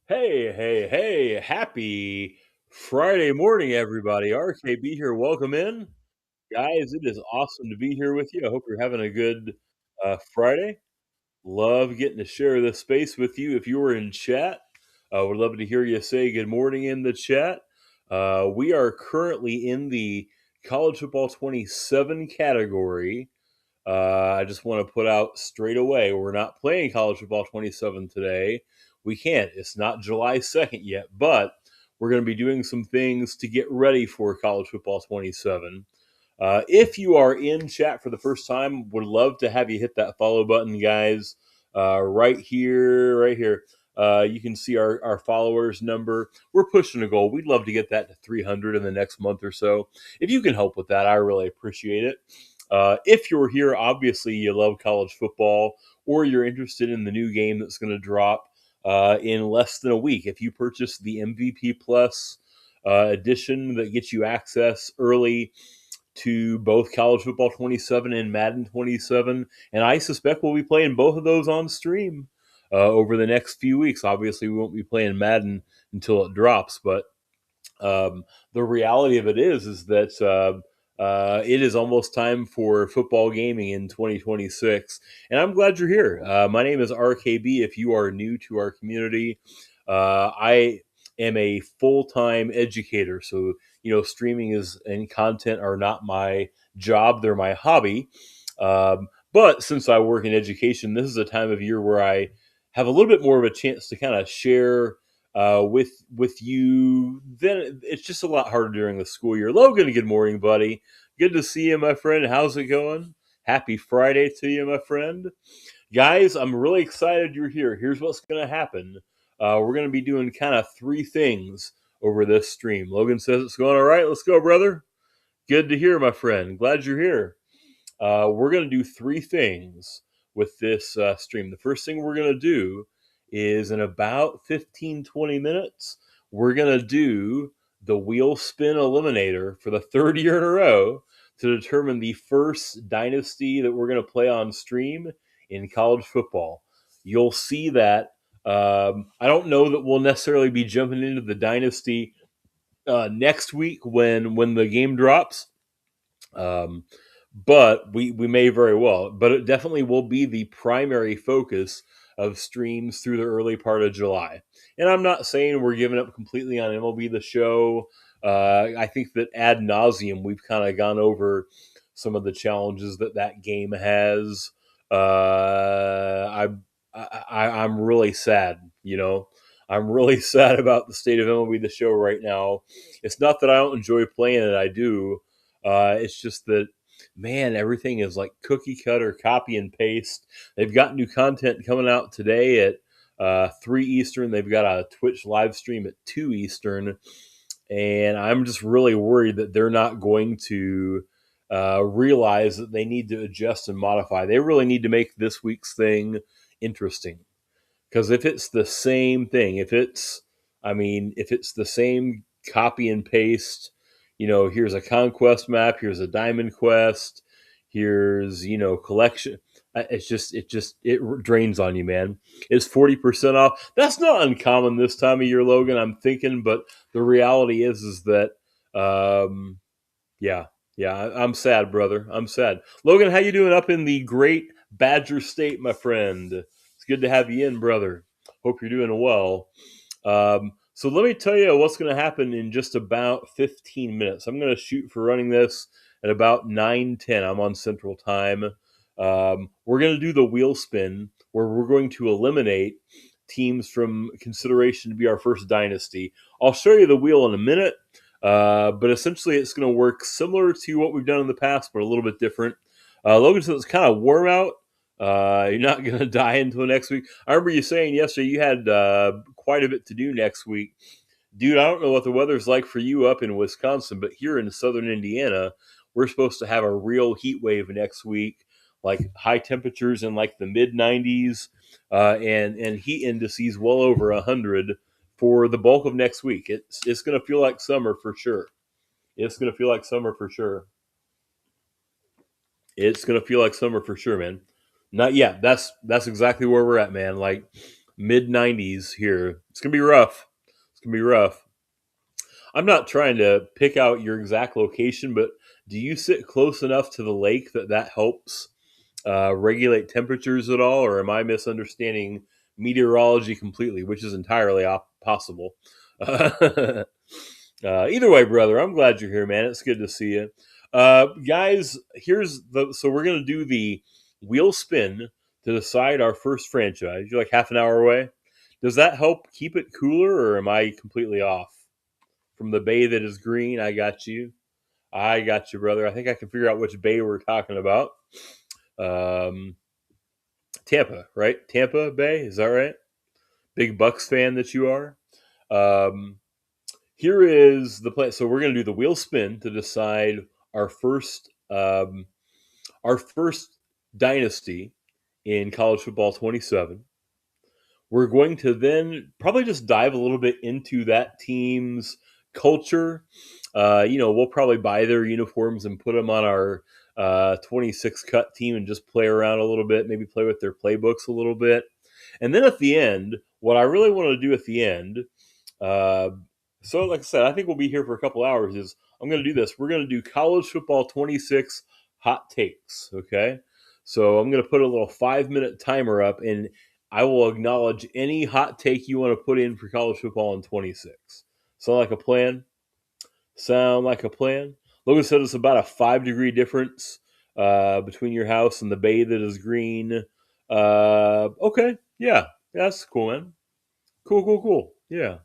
Hey, hey, hey, happy Friday morning, everybody. RKB here. Welcome in. Guys, it is awesome to be here with you. I hope you're having a good Friday. Love getting to share this space with you. If you were in chat, would love to hear you say good morning in the chat. We are currently in the College Football 27 category. I just want to put out straight away, we're not playing College Football 27 today. We can't. It's not July 2nd yet, but we're going to be doing some things to get ready for College Football 27. If you are in chat for the first time, would love to have you hit that follow button, guys. Right here, right here. You can see our followers number. We're pushing a goal. We'd love to get that to 300 in the next month or so. If you can help with that, I really appreciate it. If you're here, obviously you love college football or you're interested in the new game that's going to drop in less than a week. If you purchase the MVP Plus edition that gets you access early to both College Football 27 and Madden 27, and I suspect we'll be playing both of those on stream over the next few weeks. Obviously, we won't be playing Madden until it drops, but the reality of it is that it is almost time for football gaming in 2026, and I'm glad you're here. My name is RKB. If you are new to our community, I am a full-time educator, so streaming is and content are not my job; they're my hobby. But since I work in education, this is a time of year where I have a little bit more of a chance to kind of share with you. Then it's just a lot harder during the school year. Logan, good morning, buddy. Good to see you, my friend. How's it going? Happy Friday to you, my friend. Guys, I'm really excited you're here. Here's what's going to happen. We're going to be doing kind of three things over this stream. Logan says it's going all right. Let's go, brother. Good to hear, my friend. Glad you're here. We're going to do three things with this stream. The first thing we're going to do is in about 15-20 minutes, we're going to do the wheel spin eliminator for the third year in a row to determine the first dynasty that we're going to play on stream in college football. You'll see that. I don't know that we'll necessarily be jumping into the dynasty next week when the game drops. Um, but we may very well. But it definitely will be the primary focus of streams through the early part of July. And I'm not saying we're giving up completely on MLB The Show. I think that ad nauseum we've kind of gone over some of the challenges that game has. I'm really sad. I'm really sad about the state of MLB The Show right now. It's not that I don't enjoy playing it; I do. It's just that, man, everything is like cookie cutter, copy and paste. They've got new content coming out today at 3 Eastern. They've got a Twitch live stream at 2 Eastern. And I'm just really worried that they're not going to realize that they need to adjust and modify. They really need to make this week's thing interesting. Because if it's the same thing, if it's the same copy and paste, here's a conquest map, here's a diamond quest, here's collection. It drains on you, man. It's 40% off. That's not uncommon this time of year, Logan. I'm thinking, but the reality is that, um, yeah, yeah. I'm sad, brother. I'm sad. Logan, how you doing up in the great Badger State, my friend? It's good to have you in, brother. Hope you're doing well. So let me tell you what's going to happen in just about 15 minutes. I'm going to shoot for running this at about 9:10. I'm on Central Time. We're going to do the wheel spin where we're going to eliminate teams from consideration to be our first dynasty. I'll show you the wheel in a minute. But essentially, it's going to work similar to what we've done in the past, but a little bit different. Logan says it's kind of warm out. You're not going to die until next week. I remember you saying yesterday you had quite a bit to do next week. Dude, I don't know what the weather's like for you up in Wisconsin, but here in southern Indiana, we're supposed to have a real heat wave next week, like high temperatures in like the mid 90s and heat indices well over 100 for the bulk of next week. It's going to feel like summer for sure. It's going to feel like summer for sure. It's going to feel like summer for sure, man. Not yet. That's exactly where we're at, man. Like mid 90s here. It's gonna be rough. It's gonna be rough. I'm not trying to pick out your exact location, but do you sit close enough to the lake that helps regulate temperatures at all, or am I misunderstanding meteorology completely, which is entirely possible? Either way, brother, I'm glad you're here, man. It's good to see you. Guys, so we're gonna do the wheel spin to decide our first franchise. You're like half an hour away. Does that help keep it cooler, or am I completely off? From the bay that is green, I got you. I got you, brother. I think I can figure out which bay we're talking about. Um, Tampa, right? Tampa Bay, is that right? Big Bucks fan that you are. Um, Here is the play. So we're going to do the wheel spin to decide our first um, our first dynasty in college football 27. We're going to then probably just dive a little bit into that team's culture. We'll probably buy their uniforms and put them on our 26 cut team and just play around a little bit, maybe play with their playbooks a little bit. And then at the end, what I really want to do at the end, uh, so like I said, I think we'll be here for a couple hours, is I'm going to do this. We're going to do college football 26 hot takes, okay? So I'm going to put a little 5-minute timer up, and I will acknowledge any hot take you want to put in for college football in 26. Sound like a plan? Sound like a plan? Logan said it's about a 5-degree difference between your house and the bay that is green. Okay, yeah, that's cool, man. Cool, cool, cool. Yeah.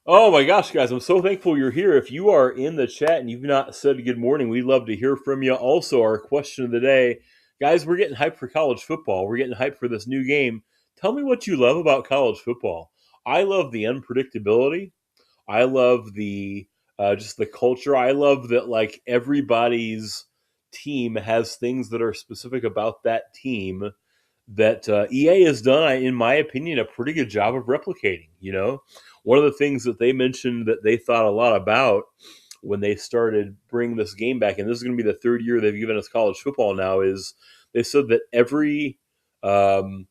Oh my gosh, guys, I'm so thankful you're here. If you are in the chat and you've not said good morning, we'd love to hear from you. Also, our question of the day, guys, we're getting hyped for college football. We're getting hyped for this new game. Tell me what you love about college football. I love the unpredictability. I love the just the culture. I love that like everybody's team has things that are specific about that team that EA has done, in my opinion, a pretty good job of replicating. One of the things that they mentioned that they thought a lot about when they started bringing this game back, and this is going to be the third year they've given us college football now, is they said that um,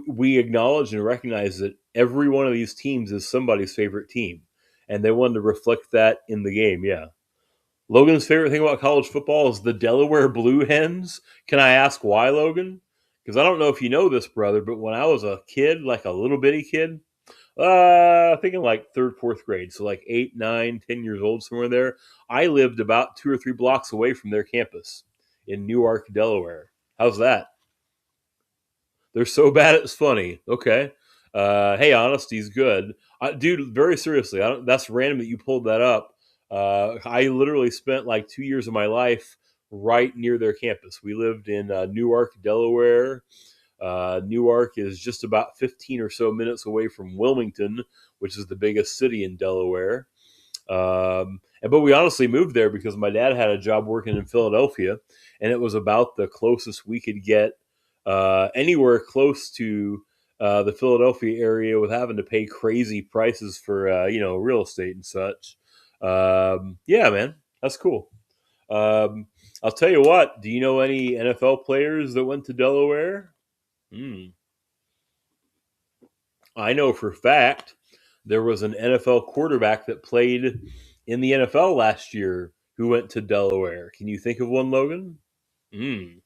we acknowledge and recognize that every one of these teams is somebody's favorite team, and they wanted to reflect that in the game. Yeah. Logan's favorite thing about college football is the Delaware Blue Hens. Can I ask why, Logan? Because I don't know if you know this, brother, but when I was a kid, like a little bitty kid, I think in like third, fourth grade, so like 8, 9, 10 years old, somewhere there, I lived about 2 or 3 blocks away from their campus in Newark, Delaware. How's that? They're so bad it's funny. Okay. Hey, honesty's good. Dude, very seriously, that's random that you pulled that up. I literally spent like 2 years of my life right near their campus. We lived in Newark, Delaware. Newark is just about 15 or so minutes away from Wilmington, which is the biggest city in Delaware. But we honestly moved there because my dad had a job working in Philadelphia, and it was about the closest we could get anywhere close to the Philadelphia area with having to pay crazy prices for real estate and such. Yeah, man, that's cool. Um, I'll tell you what. Do you know any NFL players that went to Delaware? Hmm. I know for a fact there was an NFL quarterback that played in the NFL last year who went to Delaware. Can you think of one, Logan? Mm.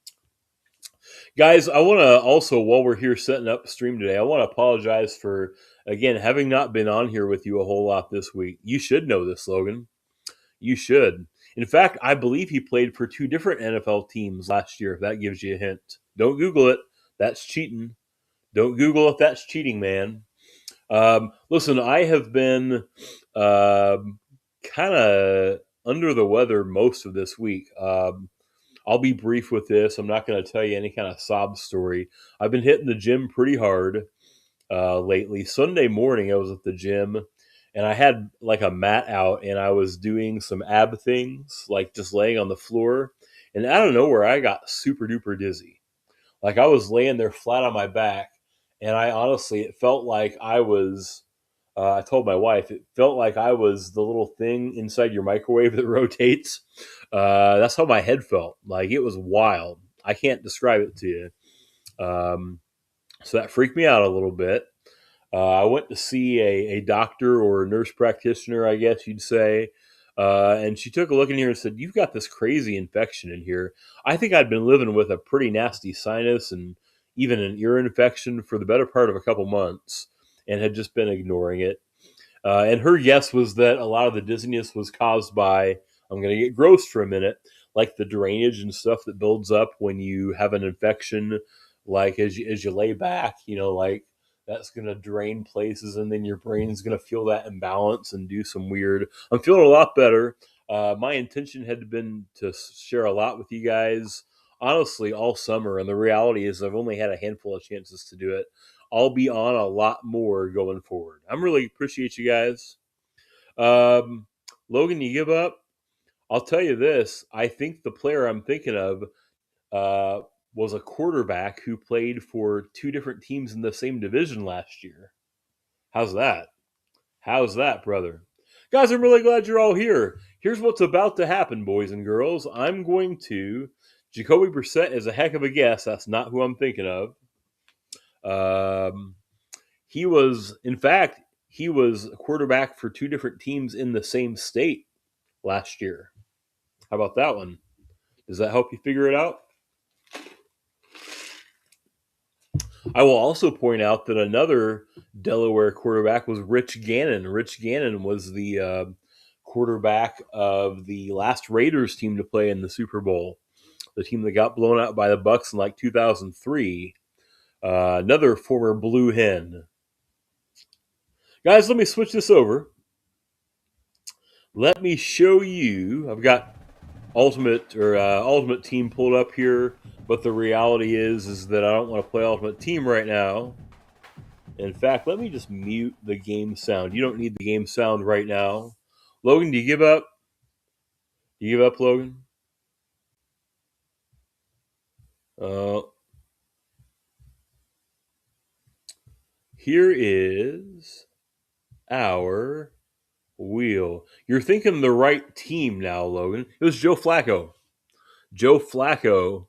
Guys, I want to also, while we're here setting up stream today, I want to apologize for, again, having not been on here with you a whole lot this week. You should know this, Logan. You should. In fact, I believe he played for 2 different NFL teams last year, if that gives you a hint. Don't Google it. That's cheating. Don't Google if that's cheating, man. Listen, I have been kind of under the weather most of this week. I'll be brief with this. I'm not going to tell you any kind of sob story. I've been hitting the gym pretty hard lately. Sunday morning, I was at the gym and I had like a mat out and I was doing some ab things, like just laying on the floor. And out of nowhere, I got super duper dizzy. Like I was laying there flat on my back, and I honestly, it felt like I was. I told my wife it felt like I was the little thing inside your microwave that rotates. That's how my head felt. Like it was wild. I can't describe it to you. Um, So that freaked me out a little bit. I went to see a doctor or a nurse practitioner, I guess you'd say. And she took a look in here and said, "You've got this crazy infection in here." I think I'd been living with a pretty nasty sinus and even an ear infection for the better part of a couple months and had just been ignoring it. And her guess was that a lot of the dizziness was caused by, I'm going to get gross for a minute, like the drainage and stuff that builds up when you have an infection, like as you lay back, like that's going to drain places and then your brain's going to feel that imbalance and do some weird. I'm feeling a lot better. My intention had been to share a lot with you guys, honestly, all summer. And the reality is, I've only had a handful of chances to do it. I'll be on a lot more going forward. I'm really appreciate you guys. Um, Logan, you give up? I'll tell you this. I think the player I'm thinking of was a quarterback who played for two different teams in the same division last year. How's that? How's that, brother? Guys, I'm really glad you're all here. Here's what's about to happen, boys and girls. I'm going to. Jacoby Brissett is a heck of a guess. That's not who I'm thinking of. He was, in fact, he was a quarterback for two different teams in the same state last year. How about that one? Does that help you figure it out? I will also point out that another Delaware quarterback was Rich Gannon. Rich Gannon was the quarterback of the last Raiders team to play in the Super Bowl, the team that got blown out by the Bucks in like 2003. Another former Blue Hen. Guys, let me switch this over. Let me show you. I've got Ultimate Team pulled up here, but the reality is that I don't want to play Ultimate Team right now. In fact, let me just mute the game sound. You don't need the game sound right now. Logan, do you give up? Do you give up, Logan? Uh, Here is our wheel. You're thinking the right team now, Logan. It was Joe Flacco. Joe Flacco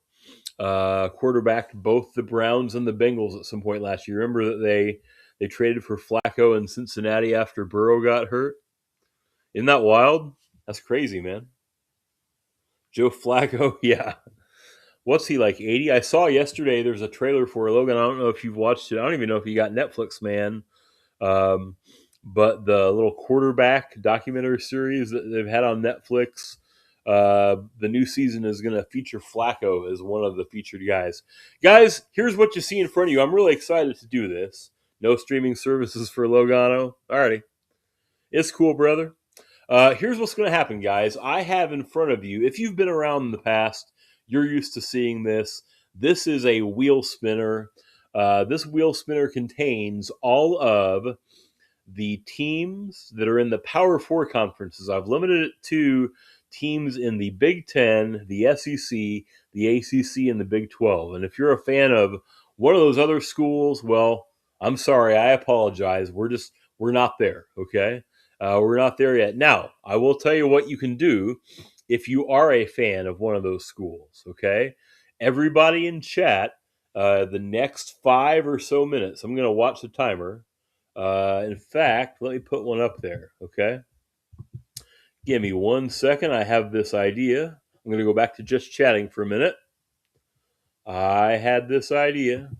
quarterbacked both the Browns and the Bengals at some point last year. Remember that they traded for Flacco in Cincinnati after Burrow got hurt? Isn't that wild? That's crazy, man. Joe Flacco, yeah. What's he like, 80? I saw yesterday there's a trailer for Logan. I don't know if you've watched it. I don't even know if you got Netflix, man. Um, but the little quarterback documentary series that they've had on Netflix, the new season is going to feature Flacco as one of the featured guys. Guys, here's what you see in front of you. I'm really excited to do this. No streaming services for Logano. Alrighty. It's cool, brother. Here's what's going to happen, guys. I have in front of you, if you've been around in the past, you're used to seeing this. This is a wheel spinner. This wheel spinner contains all of the teams that are in the Power Four conferences. I've limited it to teams in the Big Ten, the SEC, the ACC, and the Big 12. And if you're a fan of one of those other schools, well, I'm sorry. I apologize. We're not there. Okay. We're not there yet. Now, I will tell you what you can do if you are a fan of one of those schools. Okay. Everybody in chat, the next 5 or so minutes, I'm going to watch the timer. In fact, let me put one up there, okay? Give me 1 second. I have this idea. I'm going to go back to just chatting for a minute. I had this idea.